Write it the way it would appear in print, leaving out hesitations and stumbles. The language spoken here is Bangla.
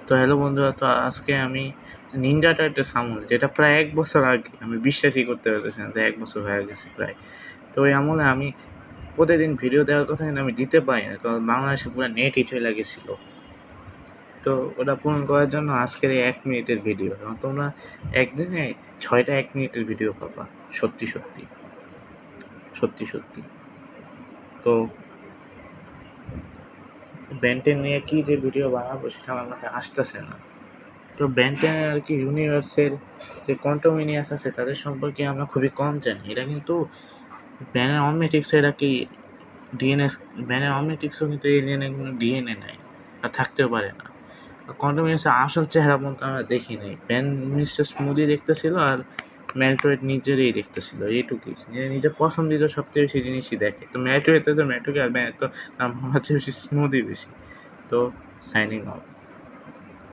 তো হ্যালো বন্ধুরা, তো আজকে আমি নিনজা টার্টল আমল, যেটা প্রায় ১ বছর আগে, আমি বিশ্বাসই করতে পারতেছি না যে ১ বছর হয়ে গেছে প্রায়। তো ওই আমলে আমি প্রতিদিন ভিডিও দেওয়ার কথা, কিন্তু আমি দিতে পারি না, কারণ বাংলাদেশে পুরো নেটই চইলা গেছিল। তো ওটা পূরণ করার জন্য আজকের এই ১ মিনিটের ভিডিও, এবং তোমরা একদিনে ৬টা ১ মিনিটের ভিডিও পাবা। সত্যি, সত্যি। সত্যি, সত্যি। তো বেন 10 নিয়ে কি যে ভিডিও বানাবো সেটা আমার মাথায় আসতেছে না। তো বেন 10 আর কি ইউনিভার্সের যে কন্টোমিনিয়াস আছে তাদের সম্পর্কে আমরা খুবই কম জানি। এটা কিন্তু ব্যানের অমনিটিক্স, এরা কি ডিএনএ, ব্যানের অমনিটিক্সও কিন্তু এলিয়েনের কোনো ডিএনএ নাই, আর থাকতেও পারে না। কন্টোমিনিয়াসের আসল চেহারা পর্যন্ত আমরা দেখি নাই। ব্যান মিস্টার স্মুদি দেখতেছিল, আর ম্যালটয়েড নিজেরই দেখতেছিল, এইটুকুই। নিজের পছন্দিত সবচেয়ে বেশি জিনিসই দেখে। তো ম্যালটয়েডে তো ম্যালটয়েড, আর ব্যান তো তার হচ্ছে বেশি স্মুদি বেশি। তো সাইনিং অফ।